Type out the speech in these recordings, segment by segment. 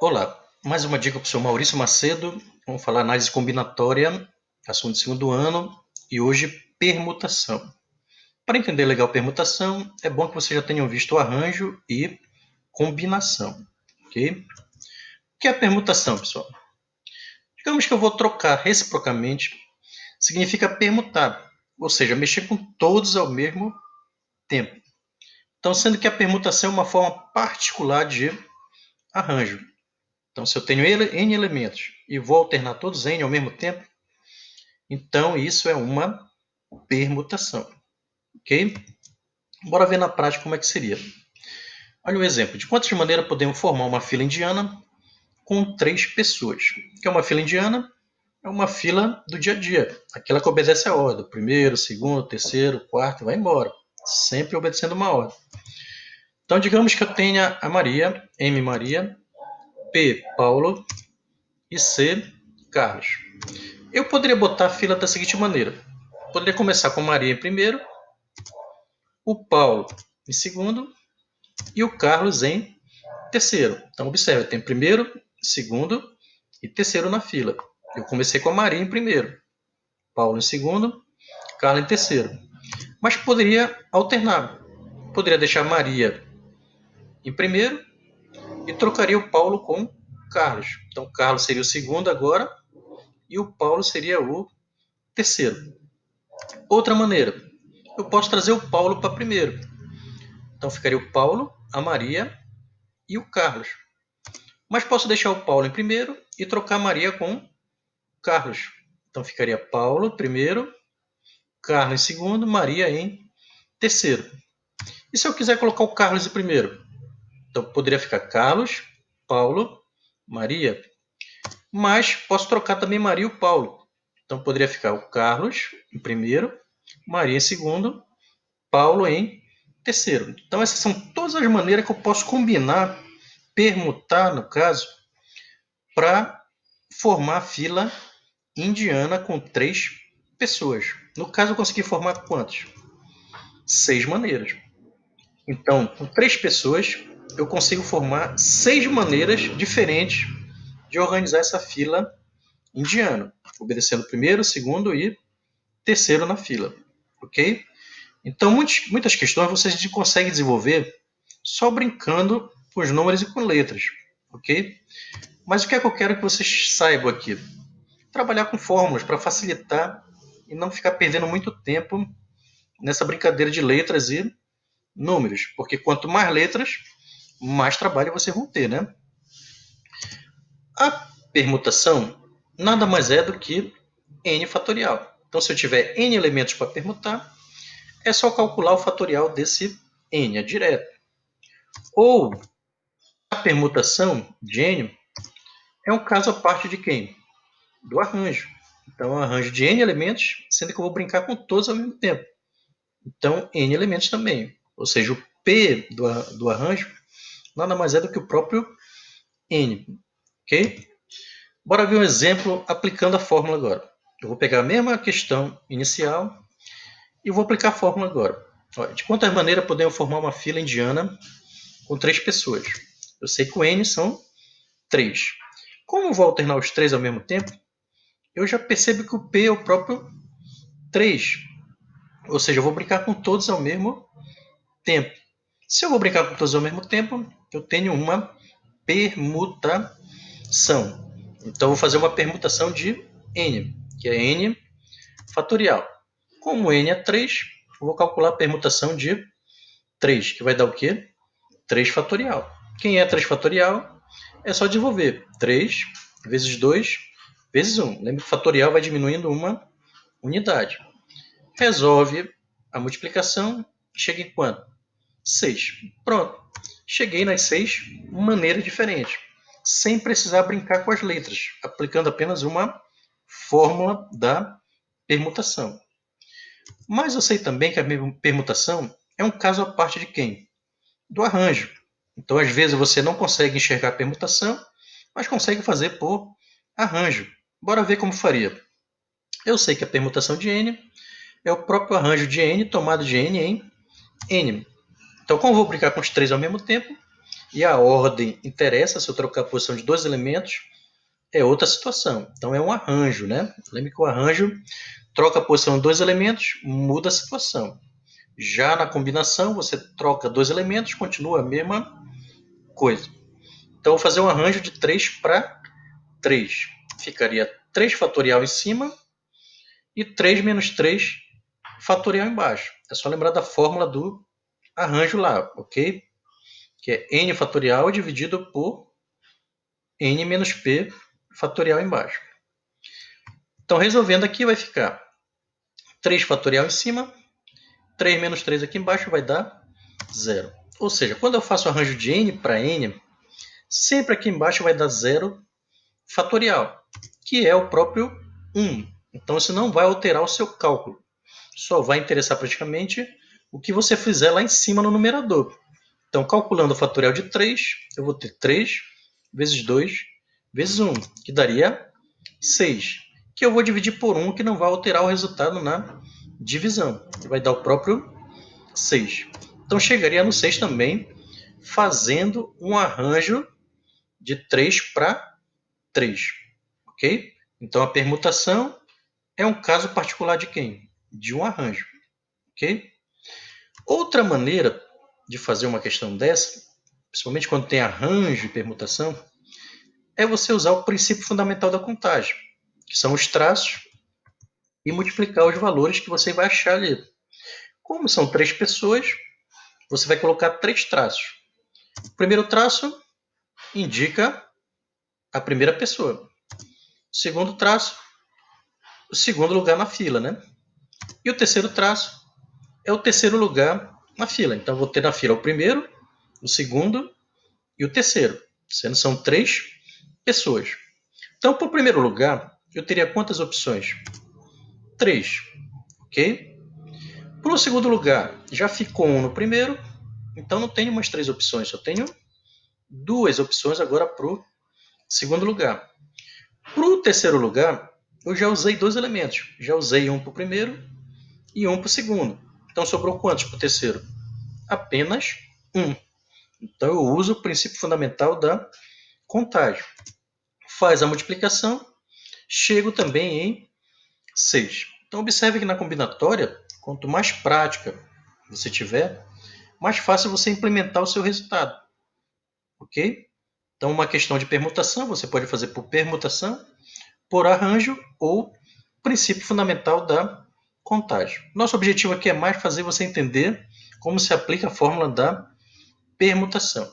Olá, mais uma dica para o senhor Maurício Macedo. Vamos falar análise combinatória, assunto de segundo ano, e hoje permutação. Para entender legal permutação, é bom que vocês já tenham visto o arranjo e combinação. Ok? O que é permutação, pessoal? Digamos que eu vou trocar reciprocamente, significa permutar, ou seja, mexer com todos ao mesmo tempo. Então, sendo que a permutação é uma forma particular de arranjo. Então, se eu tenho n elementos e vou alternar todos n ao mesmo tempo, então isso é uma permutação. Ok? Bora ver na prática como é que seria. Olha um exemplo. De quantas maneiras podemos formar uma fila indiana com 3 pessoas? O que é uma fila indiana? É uma fila do dia a dia. Aquela que obedece a ordem. Primeiro, segundo, terceiro, quarto, vai embora. Sempre obedecendo uma ordem. Então, digamos que eu tenha a Maria, M Maria, P Paulo e C Carlos. Eu poderia botar a fila da seguinte maneira. Poderia começar com Maria em primeiro, o Paulo em segundo e o Carlos em terceiro. Então, observe, tem primeiro, segundo e terceiro na fila. Eu comecei com a Maria em primeiro, Paulo em segundo, Carlos em terceiro. Mas poderia alternar. Poderia deixar Maria em primeiro e trocaria o Paulo com Carlos. Então, Carlos seria o segundo agora e o Paulo seria o terceiro. Outra maneira, eu posso trazer o Paulo para primeiro. Então, ficaria o Paulo, a Maria e o Carlos. Mas posso deixar o Paulo em primeiro e trocar a Maria com Carlos. Então ficaria Paulo em primeiro, Carlos em segundo, Maria em terceiro. E se eu quiser colocar o Carlos em primeiro? Então poderia ficar Carlos, Paulo, Maria. Mas posso trocar também Maria e o Paulo. Então poderia ficar o Carlos em primeiro, Maria em segundo, Paulo em terceiro. Então essas são todas as maneiras que eu posso combinar, permutar no caso, para formar a fila indiana com 3 pessoas. No caso, eu consegui formar quantas? 6 maneiras. Então, com 3 pessoas, eu consigo formar 6 maneiras diferentes de organizar essa fila indiana, obedecendo o primeiro, segundo e terceiro na fila. Ok? Então, muitas questões vocês conseguem desenvolver só brincando com os números e com letras. Ok? Mas o que é que eu quero que vocês saibam aqui? Trabalhar com fórmulas para facilitar e não ficar perdendo muito tempo nessa brincadeira de letras e números, porque quanto mais letras, mais trabalho vocês vão ter, né? A permutação nada mais é do que n fatorial. Então, se eu tiver n elementos para permutar, é só calcular o fatorial desse n, é direto. Ou a permutação de n é um caso à parte de quem? Do arranjo. Então, é um arranjo de n elementos, sendo que eu vou brincar com todos ao mesmo tempo. Então, n elementos também. Ou seja, o P do arranjo nada mais é do que o próprio n. Ok? Bora ver um exemplo aplicando a fórmula agora. Eu vou pegar a mesma questão inicial e vou aplicar a fórmula agora. Olha, de quantas maneiras podemos formar uma fila indiana com 3 pessoas? Eu sei que o n são 3. Como eu vou alternar os 3 ao mesmo tempo, eu já percebo que o P é o próprio 3. Ou seja, eu vou brincar com todos ao mesmo tempo. Se eu vou brincar com todos ao mesmo tempo, eu tenho uma permutação. Então, eu vou fazer uma permutação de n, que é n fatorial. Como n é 3, eu vou calcular a permutação de 3, que vai dar o quê? 3 fatorial. Quem é 3 fatorial? É só desenvolver 3 vezes 2 vezes 1. Lembra que o fatorial vai diminuindo uma unidade. Resolve a multiplicação, chega em quanto? 6. Pronto. Cheguei nas 6 maneiras diferentes, sem precisar brincar com as letras, aplicando apenas uma fórmula da permutação. Mas eu sei também que a permutação é um caso à parte de quem? Do arranjo. Então, às vezes, você não consegue enxergar a permutação, mas consegue fazer por arranjo. Bora ver como faria. Eu sei que a permutação de n é o próprio arranjo de n tomado de n em n. Então, como eu vou brincar com os 3 ao mesmo tempo, e a ordem interessa, se eu trocar a posição de dois elementos, é outra situação. Então é um arranjo, né? Lembre que o arranjo troca a posição de dois elementos, muda a situação. Já na combinação, você troca dois elementos, continua a mesma coisa. Então, vou fazer um arranjo de 3 para 3. Ficaria 3 fatorial em cima e 3 menos 3 fatorial embaixo. É só lembrar da fórmula do arranjo lá, ok? Que é n fatorial dividido por n menos p fatorial embaixo. Então, resolvendo aqui, vai ficar 3 fatorial em cima, 3 menos 3 aqui embaixo vai dar 0. Ou seja, quando eu faço arranjo de n para n, sempre aqui embaixo vai dar 0 fatorial, que é o próprio 1. Então, isso não vai alterar o seu cálculo. Só vai interessar praticamente o que você fizer lá em cima no numerador. Então, calculando o fatorial de 3, eu vou ter 3 vezes 2 vezes 1, que daria 6. Que eu vou dividir por 1, que não vai alterar o resultado na divisão. Que vai dar o próprio 6. Então, chegaria no 6 também, fazendo um arranjo de 3 para 3. Ok? Então, a permutação é um caso particular de quem? De um arranjo. Ok? Outra maneira de fazer uma questão dessa, principalmente quando tem arranjo e permutação, é você usar o princípio fundamental da contagem, que são os traços, e multiplicar os valores que você vai achar ali. Como são 3 pessoas, você vai colocar 3 traços. O primeiro traço indica a primeira pessoa. O segundo traço, o segundo lugar na fila, né? E o terceiro traço é o terceiro lugar na fila. Então, eu vou ter na fila o primeiro, o segundo e o terceiro, sendo são 3 pessoas. Então, para o primeiro lugar, eu teria quantas opções? 3, ok? Para o segundo lugar, já ficou 1 no primeiro, então não tenho mais 3 opções, só tenho 2 opções agora para o segundo lugar. Para o terceiro lugar, eu já usei 2 elementos. Já usei um para o primeiro e um para o segundo. Então sobrou quantos para o terceiro? Apenas 1. Então eu uso o princípio fundamental da contagem. Faz a multiplicação, chego também em 6. Então observe que na combinatória, quanto mais prática você tiver, mais fácil você implementar o seu resultado. Ok? Então uma questão de permutação, você pode fazer por permutação, por arranjo ou princípio fundamental da contagem. Nosso objetivo aqui é mais fazer você entender como se aplica a fórmula da permutação.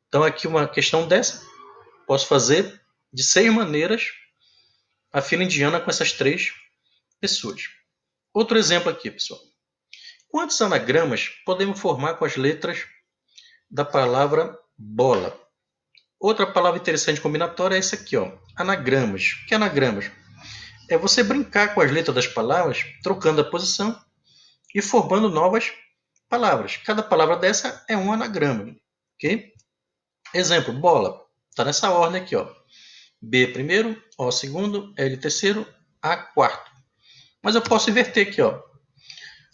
Então aqui uma questão dessa, posso fazer de 6 maneiras a fila indiana com essas 3 pessoas. Outro exemplo aqui, pessoal. Quantos anagramas podemos formar com as letras da palavra bola? Outra palavra interessante combinatória é essa aqui, ó, anagramas. O que é anagramas? É você brincar com as letras das palavras, trocando a posição e formando novas palavras. Cada palavra dessa é um anagrama. Ok? Exemplo, bola. Está nessa ordem aqui, ó. B primeiro, O segundo, L terceiro, A quarto. Mas eu posso inverter aqui, ó.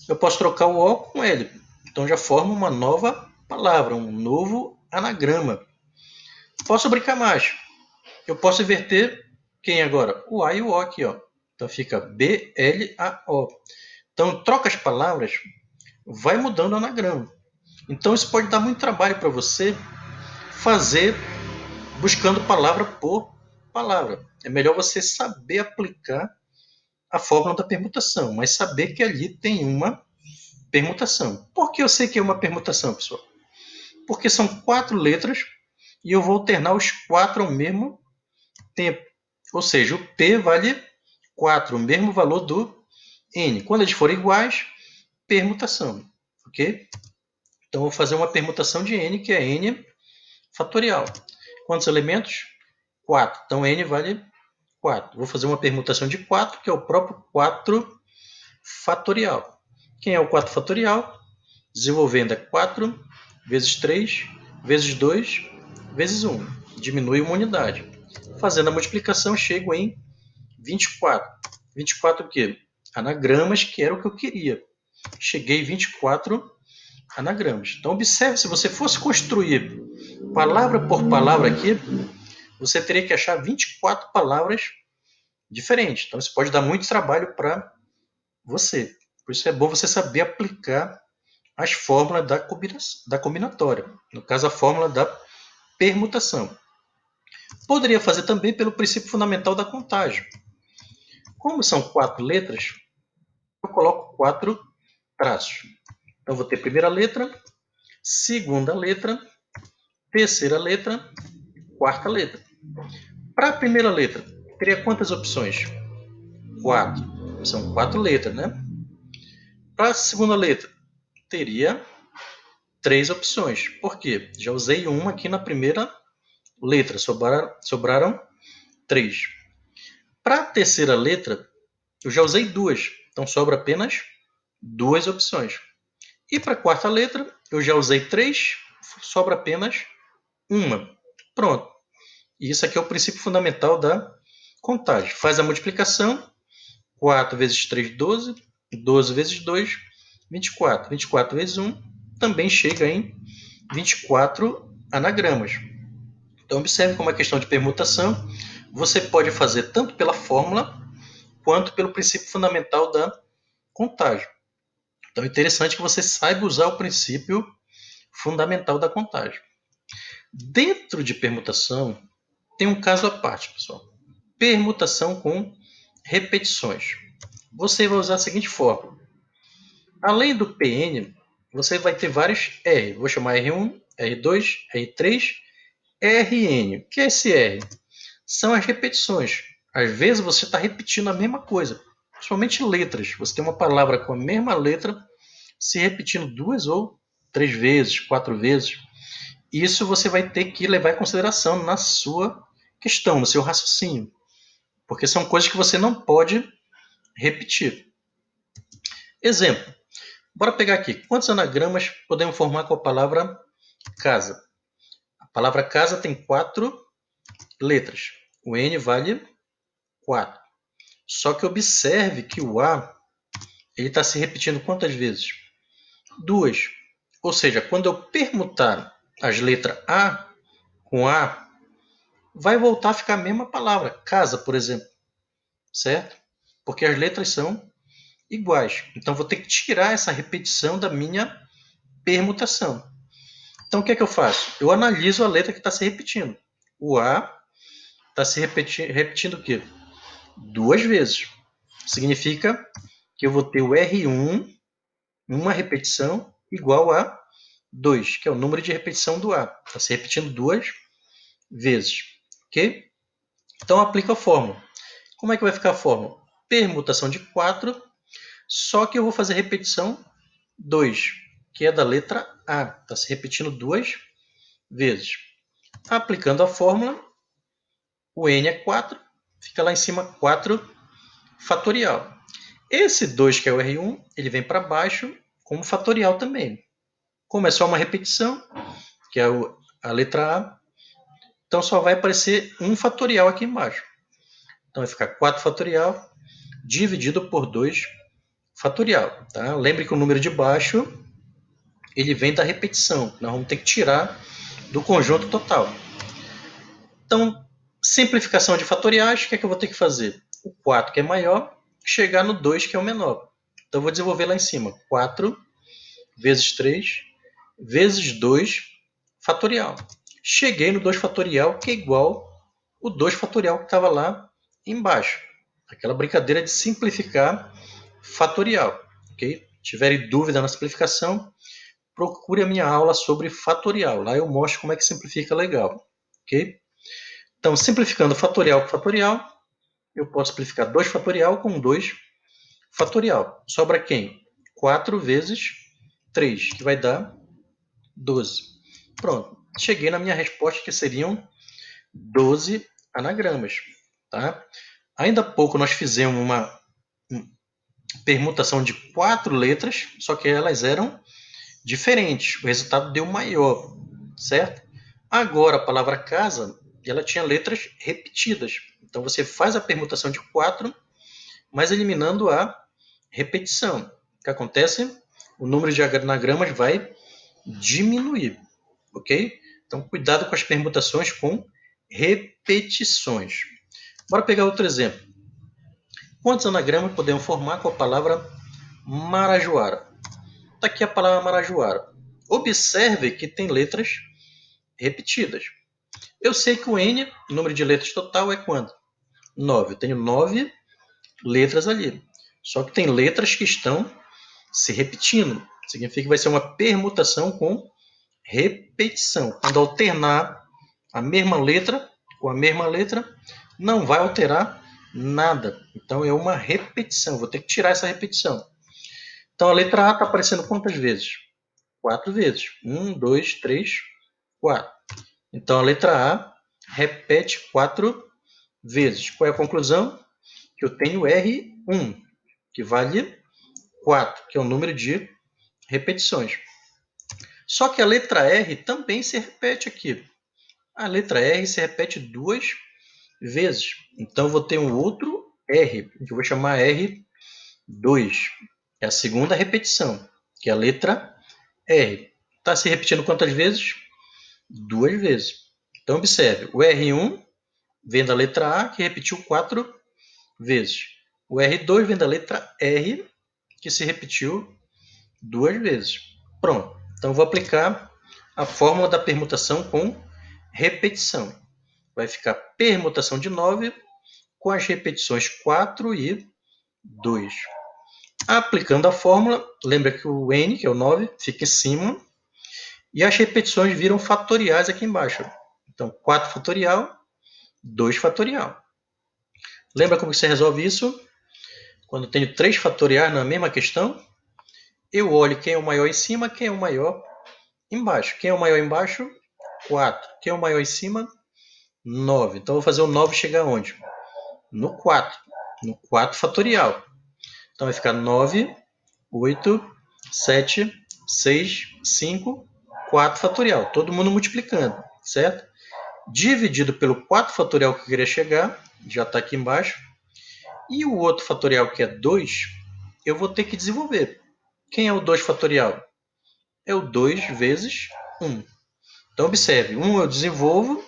Eu posso trocar o O com L. Então já forma uma nova palavra, um novo anagrama. Posso brincar mais. Eu posso inverter quem agora? O A e o O aqui, ó. Então fica B, L, A, O. Então troca as palavras, vai mudando o anagrama. Então isso pode dar muito trabalho para você fazer buscando palavra por palavra. É melhor você saber aplicar a fórmula da permutação, mas saber que ali tem uma permutação. Por que eu sei que é uma permutação, pessoal? Porque são 4 letras e eu vou alternar os 4 ao mesmo tempo. Ou seja, o P vale 4, o mesmo valor do N. Quando eles forem iguais, permutação. Ok? Então, eu vou fazer uma permutação de N, que é N fatorial. Quantos elementos? 4. Então, N vale 4. Vou fazer uma permutação de 4, que é o próprio 4 fatorial. Quem é o 4 fatorial? Desenvolvendo é 4 vezes 3 vezes 2 vezes 1. Diminui uma unidade. Fazendo a multiplicação, chego em 24. 24 o quê? Anagramas, que era o que eu queria. Cheguei em 24 anagramas. Então observe, se você fosse construir palavra por palavra aqui, você teria que achar 24 palavras diferentes. Então isso pode dar muito trabalho para você. Por isso é bom você saber aplicar as fórmulas da combinatória. No caso, a fórmula da permutação. Poderia fazer também pelo princípio fundamental da contagem. Como são 4 letras, eu coloco 4 traços. Então, vou ter primeira letra, segunda letra, terceira letra, quarta letra. Para a primeira letra, teria quantas opções? 4. São 4 letras, né? Para a segunda letra, teria 3 opções. Por quê? Já usei uma aqui na primeira letra, sobraram 3. Para a terceira letra, eu já usei 2, então sobra apenas 2 opções. E para a quarta letra, eu já usei 3, sobra apenas uma. Pronto. E isso aqui é o princípio fundamental da contagem. Faz a multiplicação, 4 vezes 3, 12, 12 vezes 2, 24. 24 vezes 1 também chega em 24 anagramas. Então, observe como a questão de permutação você pode fazer tanto pela fórmula quanto pelo princípio fundamental da contagem. Então, é interessante que você saiba usar o princípio fundamental da contagem. Dentro de permutação, tem um caso à parte, pessoal. Permutação com repetições. Você vai usar a seguinte fórmula. Além do PN, você vai ter vários R. Vou chamar R1, R2, R3, Rn. O que é esse R? São as repetições. Às vezes você está repetindo a mesma coisa, principalmente letras. Você tem uma palavra com a mesma letra se repetindo 2 ou 3 vezes, 4 vezes. Isso você vai ter que levar em consideração na sua questão, no seu raciocínio. Porque são coisas que você não pode repetir. Exemplo. Bora pegar aqui. Quantos anagramas podemos formar com a palavra casa? A palavra casa tem 4 letras. O N vale 4. Só que observe que o A está se repetindo quantas vezes? 2. Ou seja, quando eu permutar as letras A com A, vai voltar a ficar a mesma palavra. Casa, por exemplo. Certo? Porque as letras são iguais. Então, vou ter que tirar essa repetição da minha permutação. Então, o que é que eu faço? Eu analiso a letra que está se repetindo. O A está se repetindo o quê? 2 vezes. Significa que eu vou ter o R1, uma repetição, igual a 2, que é o número de repetição do A. Está se repetindo 2 vezes. Ok? Então, aplica a fórmula. Como é que vai ficar a fórmula? Permutação de 4, só que eu vou fazer repetição 2, que é da letra A. Está se repetindo 2 vezes. Aplicando a fórmula, o N é 4, fica lá em cima 4 fatorial. Esse 2, que é o R1, ele vem para baixo como fatorial também. Como é só uma repetição, que é a letra A, então só vai aparecer 1 fatorial aqui embaixo. Então vai ficar 4 fatorial dividido por 2 fatorial. Tá? Lembre que o número de baixo ele vem da repetição. Nós vamos ter que tirar do conjunto total. Então, simplificação de fatoriais, o que é que eu vou ter que fazer? O 4, que é maior, chegar no 2, que é o menor. Então, eu vou desenvolver lá em cima. 4 vezes 3 vezes 2 fatorial. Cheguei no 2 fatorial, que é igual o 2 fatorial que estava lá embaixo. Aquela brincadeira de simplificar fatorial. Okay? Se tiverem dúvida na simplificação, procure a minha aula sobre fatorial. Lá eu mostro como é que simplifica legal. Ok? Então, simplificando fatorial com fatorial, eu posso simplificar 2 fatorial com 2 fatorial. Sobra quem? 4 vezes 3, que vai dar 12. Pronto. Cheguei na minha resposta, que seriam 12 anagramas. Tá? Ainda há pouco nós fizemos uma permutação de 4 letras, só que elas eram diferentes. O resultado deu maior, certo? Agora, a palavra casa, ela tinha letras repetidas. Então, você faz a permutação de 4, mas eliminando a repetição. O que acontece? O número de anagramas vai diminuir, ok? Então, cuidado com as permutações com repetições. Bora pegar outro exemplo. Quantos anagramas podemos formar com a palavra marajoara? Está aqui a palavra marajoara. Observe que tem letras repetidas. Eu sei que o N, o número de letras total, é quanto? 9. Eu tenho 9 letras ali. Só que tem letras que estão se repetindo. Significa que vai ser uma permutação com repetição. Quando alternar a mesma letra com a mesma letra, não vai alterar nada. Então é uma repetição. Vou ter que tirar essa repetição. Então a letra A está aparecendo quantas vezes? 4 vezes. 1, 2, 3, 4. Então a letra A repete 4 vezes. Qual é a conclusão? Que eu tenho R1, que vale 4, que é o número de repetições. Só que a letra R também se repete aqui. A letra R se repete 2 vezes. Então eu vou ter um outro R, que eu vou chamar R2. É a segunda repetição, que é a letra R. Está se repetindo quantas vezes? 2 vezes. Então observe, o R1 vem da letra A, que repetiu 4 vezes. O R2 vem da letra R, que se repetiu 2 vezes. Pronto. Então vou aplicar a fórmula da permutação com repetição. Vai ficar permutação de 9 com as repetições 4 e 2. Aplicando a fórmula, lembra que o N, que é o 9, fica em cima, e as repetições viram fatoriais aqui embaixo. Então, 4 fatorial, 2 fatorial. Lembra como você resolve isso? Quando eu tenho 3 fatoriais na mesma questão, eu olho quem é o maior em cima, quem é o maior embaixo. Quem é o maior embaixo? 4. Quem é o maior em cima? 9. Então, eu vou fazer o 9 chegar onde? No 4. No 4 fatorial. Então, vai ficar 9, 8, 7, 6, 5, 4 fatorial. Todo mundo multiplicando, certo? Dividido pelo 4 fatorial que eu queria chegar, já está aqui embaixo. E o outro fatorial, que é 2, eu vou ter que desenvolver. Quem é o 2 fatorial? É o 2 vezes 1. Então, observe, 1 eu desenvolvo,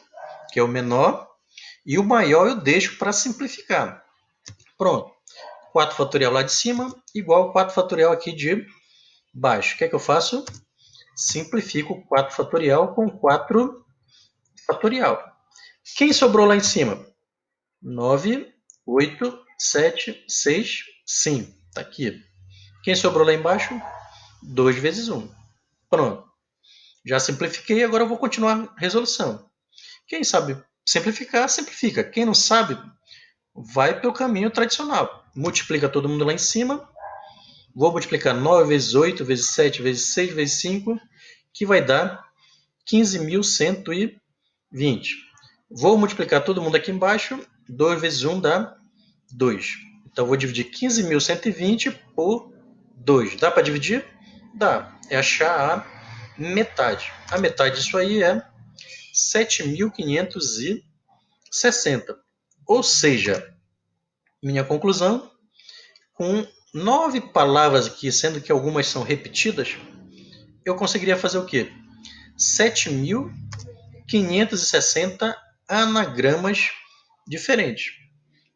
que é o menor, e o maior eu deixo para simplificar. Pronto. 4 fatorial lá de cima, igual ao 4 fatorial aqui de baixo. O que é que eu faço? Simplifico 4 fatorial com 4 fatorial. Quem sobrou lá em cima? 9, 8, 7, 6, 5. Está aqui. Quem sobrou lá embaixo? 2 vezes 1. Pronto. Já simplifiquei, agora eu vou continuar a resolução. Quem sabe simplificar, simplifica. Quem não sabe, vai pelo caminho tradicional. Multiplica todo mundo lá em cima. Vou multiplicar 9 vezes 8, vezes 7, vezes 6, vezes 5, que vai dar 15.120. Vou multiplicar todo mundo aqui embaixo. 2 vezes 1 dá 2. Então, vou dividir 15.120 por 2. Dá para dividir? Dá. É achar a metade. A metade disso aí é 7.560. Ou seja, minha conclusão, com 9 palavras aqui, sendo que algumas são repetidas, eu conseguiria fazer o quê? 7.560 anagramas diferentes.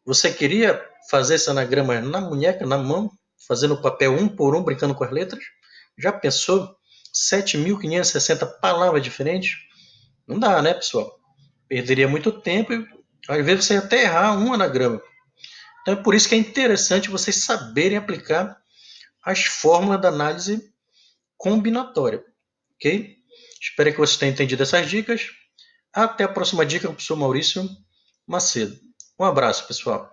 Você queria fazer esse anagrama na munheca, na mão, fazendo papel um por um, brincando com as letras? Já pensou? 7.560 palavras diferentes? Não dá, né, pessoal? Perderia muito tempo e às vezes você ia até errar um anagrama. Então é por isso que é interessante vocês saberem aplicar as fórmulas da análise combinatória. Ok? Espero que vocês tenham entendido essas dicas. Até a próxima dica com o professor Maurício Macedo. Um abraço, pessoal.